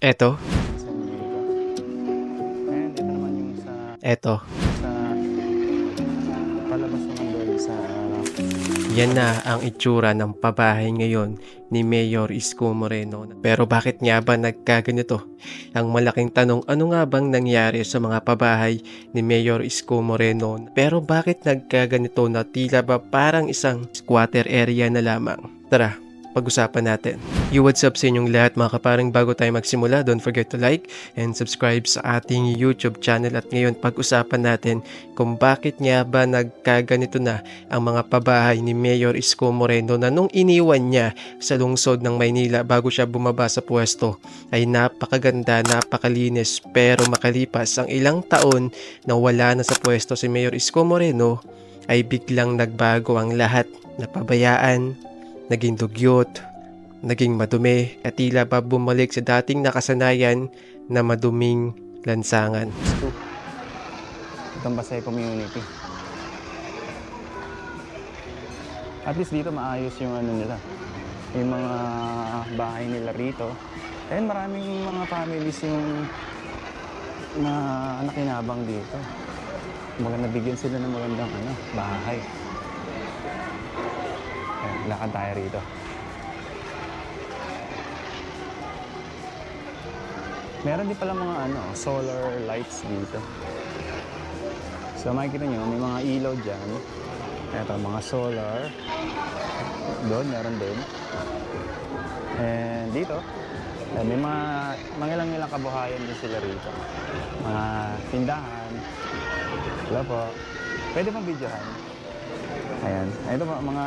Eto, San Diego. And ito naman yung eto. sa palabas naman doon sa Yan na ang itsura ng pabahay ngayon ni Mayor Isko Moreno. Pero bakit nga ba nagkaganito? Ang malaking tanong, ano nga bang nangyari sa mga pabahay ni Mayor Isko Moreno? Pero bakit nagkaganito na tila ba parang isang squatter area na lamang? Tara, pag-usapan natin. What's up sa inyong lahat mga kaparing. Bago tayo magsimula, don't forget to like and subscribe sa ating YouTube channel. At ngayon pag-usapan natin kung bakit nga ba nagkaganito na ang mga pabahay ni Mayor Isko Moreno na nung iniwan niya sa lungsod ng Maynila bago siya bumaba sa pwesto ay napakaganda, napakalinis. Pero makalipas ang ilang taon na wala na sa pwesto si Mayor Isko Moreno ay biglang nagbago ang lahat. Napabayaan, naging dugyot, naging madumi, at tila ba bumalik sa dating nakasanayan na maduming lansangan. Stu. Itong Pasay community. At least dito maayos yung ano nila. Yung mga bahay nila rito. And maraming mga families yung na nakinabang dito. Maganda nabigyan sila ng magandang bahay. Ayan, lakad tayo rito. Meron din pala mga solar lights dito. So makikita nyo, may mga ilaw dyan. Ito, mga solar. Doon, meron din. And dito, may mga ilang kabuhayan din sila rito. Mga tindahan. Wala po. Pwede pang videohan. Ayan. Ito po, mga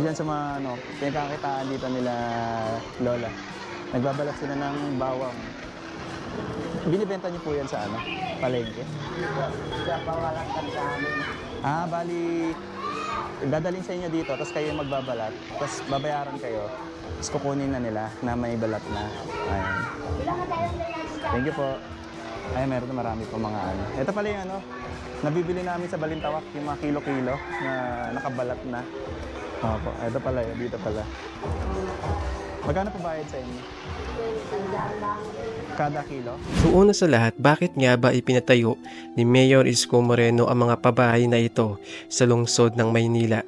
dyan sa mga pinagkakitaan dito nila lola. Nagbabalat sila ng bawang. Binibenta niyo po yan sa palengke? Bawalan kami sa amin. Bali, dadalhin sa inyo dito, tapos kayo yung magbabalat, tapos babayaran kayo, tapos kukunin na nila na may balat na. Ayan. Thank you po. Ay, meron na marami po mga Ito pala yung nabibili namin sa Balintawak, yung mga kilo-kilo na nakabalat na. Opo, ito pala yun, dito pala. Magkano po bayad sa inyo? Kada kilo? So una sa lahat, bakit nga ba ipinatayo ni Mayor Isko Moreno ang mga pabahay na ito sa lungsod ng Maynila?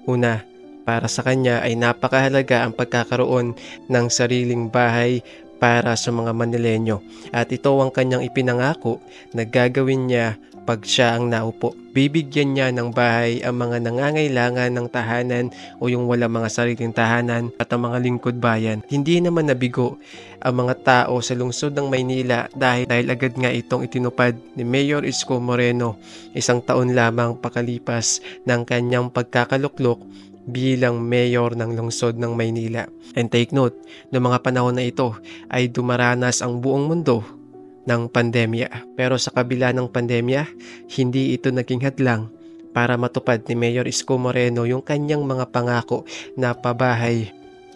Una, para sa kanya ay napakahalaga ang pagkakaroon ng sariling bahay para sa mga Manileño. At ito ang kanyang ipinangako na gagawin niya pag siya ang naupo. Bibigyan niya ng bahay ang mga nangangailangan ng tahanan o yung wala mga sariling tahanan at ang mga lingkod bayan. Hindi naman nabigo ang mga tao sa lungsod ng Maynila dahil agad nga itong itinupad ni Mayor Isko Moreno isang taon lamang pakalipas ng kanyang pagkakaluklok bilang mayor ng lungsod ng Maynila. And take note, noong mga panahon na ito ay dumaranas ang buong mundo ng pandemya. Pero sa kabila ng pandemya, hindi ito naging hadlang para matupad ni Mayor Isko Moreno yung kanyang mga pangako na pabahay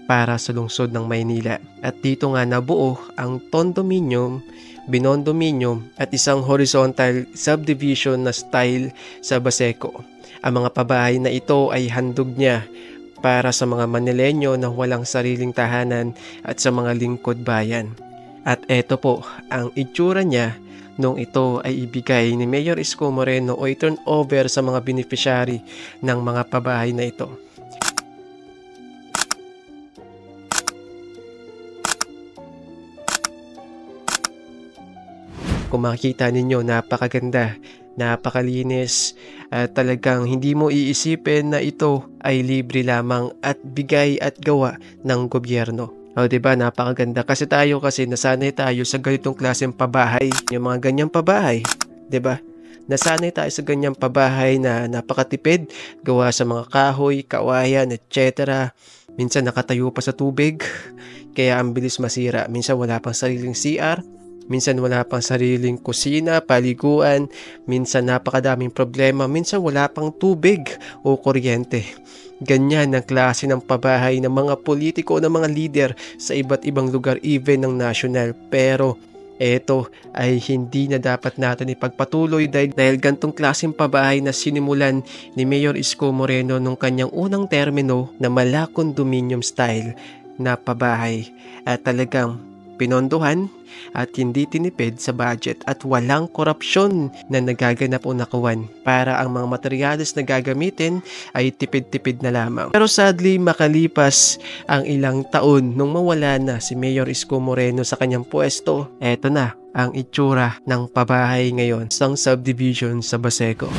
para sa lungsod ng Maynila. At dito nga nabuo ang condominium, binondominium at isang horizontal subdivision na style sa Baseco. Ang mga pabahay na ito ay handog niya para sa mga Manileño na walang sariling tahanan at sa mga lingkod bayan. At eto po ang itsura niya nung ito ay ibigay ni Mayor Isko Moreno o i-turn over sa mga beneficiary ng mga pabahay na ito. Kung makikita ninyo, napakaganda, napakalinis, at talagang hindi mo iisipin na ito ay libre lamang at bigay at gawa ng gobyerno. O diba, napakaganda kasi nasanay tayo sa ganitong klaseng pabahay, yung mga ganyang pabahay, diba? Nasanay tayo sa ganyang pabahay na napakatipid, gawa sa mga kahoy, kawayan, etc. Minsan nakatayo pa sa tubig, kaya ang bilis masira. Minsan wala pang sariling CR, minsan wala pang sariling kusina, paliguan, minsan napakadaming problema, minsan wala pang tubig o kuryente. Ganyan ang klase ng pabahay ng mga politiko o ng mga leader sa iba't ibang lugar, even ng national. Pero ito ay hindi na dapat natin ipagpatuloy dahil gantong klaseng pabahay na sinimulan ni Mayor Isko Moreno nung kanyang unang termino na mala condominium style na pabahay. At talagang pinondohan at hindi tinipid sa budget at walang korupsyon na nagaganap o nakuwan para ang mga materyales na gagamitin ay tipid-tipid na lamang. Pero sadly, makalipas ang ilang taon nung mawala na si Mayor Isko Moreno sa kanyang pwesto, eto na ang itsura ng pabahay ngayon sa subdivision sa Baseco.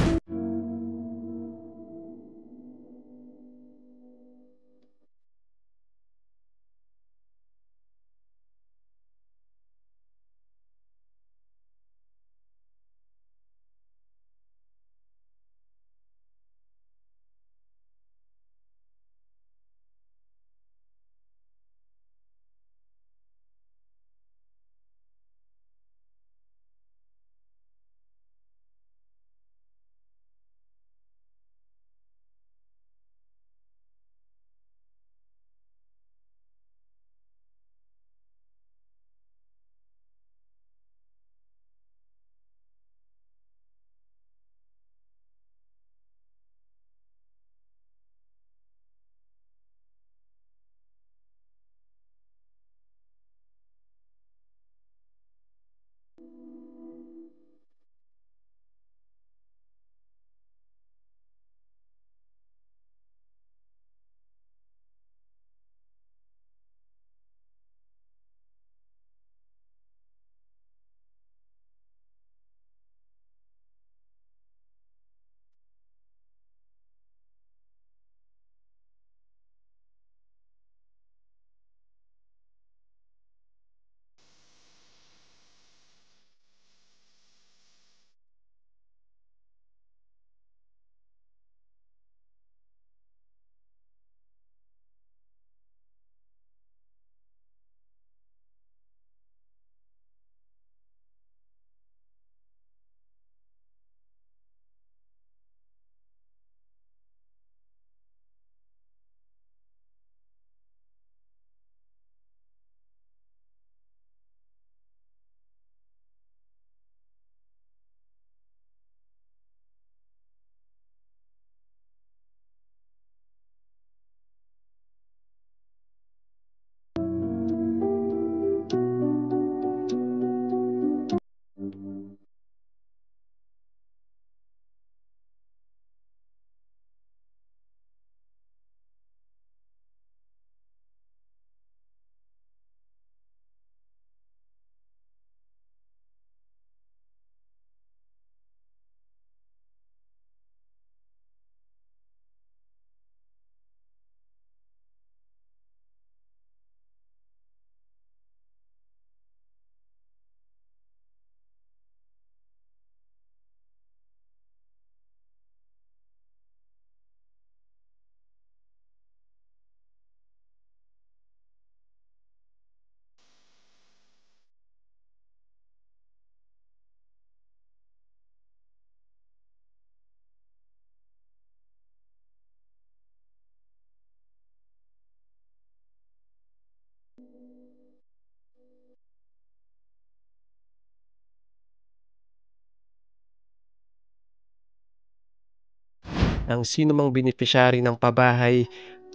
Ang sino mang beneficiary ng pabahay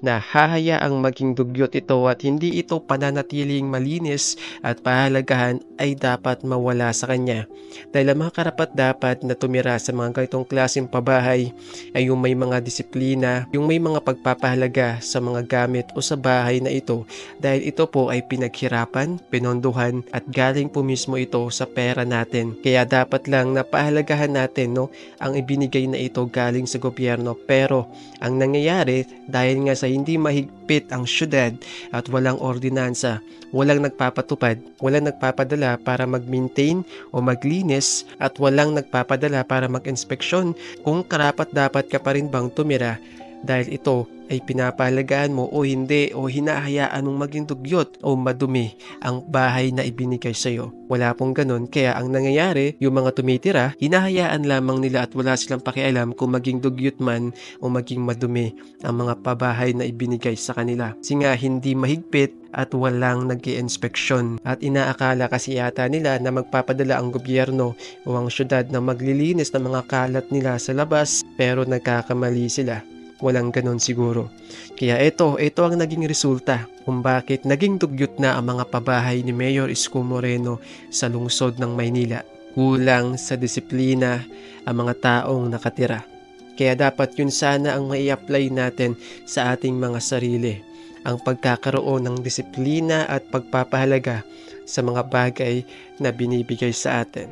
na hahayaang maging dugyot ito at hindi ito pananatiling malinis at pahalagahan ay dapat mawala sa kanya. Dahil ang mga karapat-dapat na tumira sa mga ganitong klaseng pabahay ay yung may mga disiplina, yung may mga pagpapahalaga sa mga gamit o sa bahay na ito dahil ito po ay pinaghirapan, pinondohan at galing po mismo ito sa pera natin. Kaya dapat lang napahalagahan natin ang ibinigay na ito galing sa gobyerno, pero ang nangyayari dahil nga sa hindi mahigpit ang syudad at walang ordinansa, walang nagpapatupad, walang nagpapadala para mag-maintain o maglinis at walang nagpapadala para mag-inspeksyon kung karapat dapat ka pa rin bang tumira dahil ito ay pinapahalagaan mo o hindi o hinahayaan mong maging dugyot o madumi ang bahay na ibinigay sa iyo. Wala pong ganun, kaya ang nangyayari, yung mga tumitira, hinahayaan lamang nila at wala silang pakialam kung maging dugyot man o maging madumi ang mga pabahay na ibinigay sa kanila. Kasi nga hindi mahigpit at walang nag-i-inspeksyon at inaakala kasi yata nila na magpapadala ang gobyerno o ang syudad na maglilinis ng mga kalat nila sa labas, pero nagkakamali sila. walang ganon siguro. Kaya ito ang naging resulta kung bakit naging dugyot na ang mga pabahay ni Mayor Isko Moreno sa lungsod ng Maynila. Kulang sa disiplina ang mga taong nakatira. Kaya dapat yun sana ang mai-apply natin sa ating mga sarili. Ang pagkakaroon ng disiplina at pagpapahalaga sa mga bagay na binibigay sa atin.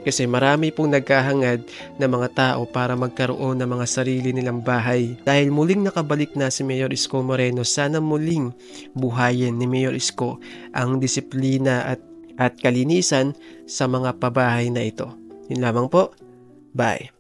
Kasi marami pong naghahangad na mga tao para magkaroon ng mga sarili nilang bahay. Dahil muling nakabalik na si Mayor Isko Moreno, sana muling buhayin ni Mayor Isko ang disiplina at kalinisan sa mga pabahay na ito. Yun lamang po. Bye.